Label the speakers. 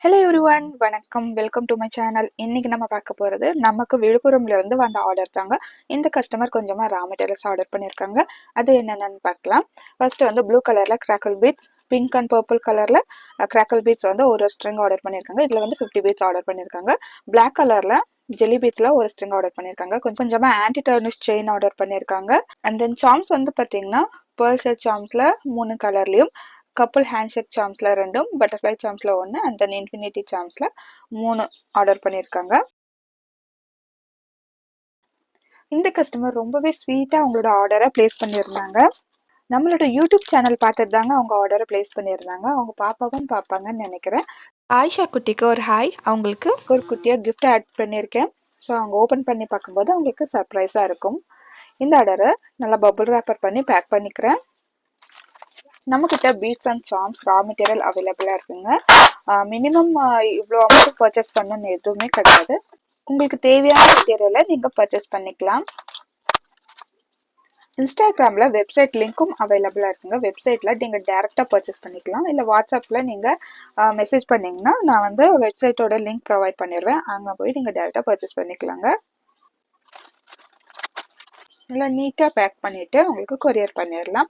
Speaker 1: Hello everyone, வணக்கம். Welcome to my channel. இன்னைக்கு நம்ம பார்க்க போகிறது நமக்கு விழுப்புரம்ல இருந்து வந்த ஆர்டர் தாங்க. இந்த கஸ்டமர் கொஞ்சமாக ரா மெட்டீரியல்ஸ் ஆர்டர் பண்ணியிருக்காங்க. அது என்னென்னு பார்க்கலாம். ஃபர்ஸ்ட் வந்து ப்ளூ கலரில் crackle beads, pink and purple கலரில் கிராக்கல் பீட்ஸ் வந்து ஒரு ஸ்ட்ரிங் ஆர்டர் பண்ணியிருக்காங்க. இதில் வந்து 50 பீட்ஸ் ஆர்டர் பண்ணியிருக்காங்க. பிளாக் கலரில் ஜெல்லி பீட்ஸ்ல ஒரு ஸ்ட்ரிங் ஆர்டர் பண்ணியிருக்காங்க. கொஞ்சமா ஆன்டி டர்னிஷ் செயின் ஆர்டர் பண்ணியிருக்காங்க. அண்ட் தென் சாம்ஸ் வந்து பார்த்தீங்கன்னா பேர்ல் செட் சாம்ஸ்ல 3 கலர்லையும், கப்புள் ஹேண்ட்ஷேக் சாம்ஸ்ல 2, பட்டர்ஃப்ளை சாம்ஸ்ல 1, அண்ட் தென் இன்ஃபினிட்டி சாம்ஸ்ல 3 ஆர்டர் பண்ணியிருக்காங்க. இந்த கஸ்டமர் ரொம்பவே ஸ்வீட்டா அவங்களோட ஆர்டரை பிளேஸ் பண்ணியிருந்தாங்க. நம்மளோட யூடியூப் சேனல் பார்த்துட்டு தாங்க அவங்க ஆர்டரை பிளேஸ் பண்ணியிருந்தாங்க. அவங்க பாப்பாவும் பார்ப்பாங்கன்னு நினைக்கிறேன். ஆயிஷா குட்டிக்கு ஒரு ஹாய். அவங்களுக்கு ஒரு குட்டியாக கிஃப்ட் ஆட் பண்ணியிருக்கேன். ஸோ அவங்க ஓப்பன் பண்ணி பார்க்கும்போது அவங்களுக்கு சர்ப்ரைஸாக இருக்கும். இந்த ஆர்டரை நல்லா பபுள் ரேப்பர் பண்ணி பேக் பண்ணிக்கிறேன். நம்மக்கிட்ட beads and charms raw material அவைலபிளாக இருக்குங்க. மினிமம் இவ்வளோ அமௌண்ட் பர்ச்சேஸ் பண்ணணும்னு எதுவுமே கிடையாது. உங்களுக்கு தேவையான மெட்டீரியலை நீங்கள் பர்ச்சேஸ் பண்ணிக்கலாம். இன்ஸ்டாகிராமில் வெப்சைட் லிங்க்கும் அவைலபிளாக இருக்குங்க. வெப்சைட்டில் நீங்கள் டேரெக்டாக பர்ச்சேஸ் பண்ணிக்கலாம். இல்லை வாட்ஸ்அப்பில் நீங்கள் மெசேஜ் பண்ணிங்கன்னா நான் வந்து வெப்சைட்டோட லிங்க் ப்ரொவைட் பண்ணிடுவேன். அங்கே போய் நீங்கள் டேரெக்டாக பர்ச்சேஸ் பண்ணிக்கலாங்க. நல்லா நீட்டாக பேக் பண்ணிவிட்டு உங்களுக்கு கொரியர் பண்ணிடலாம்.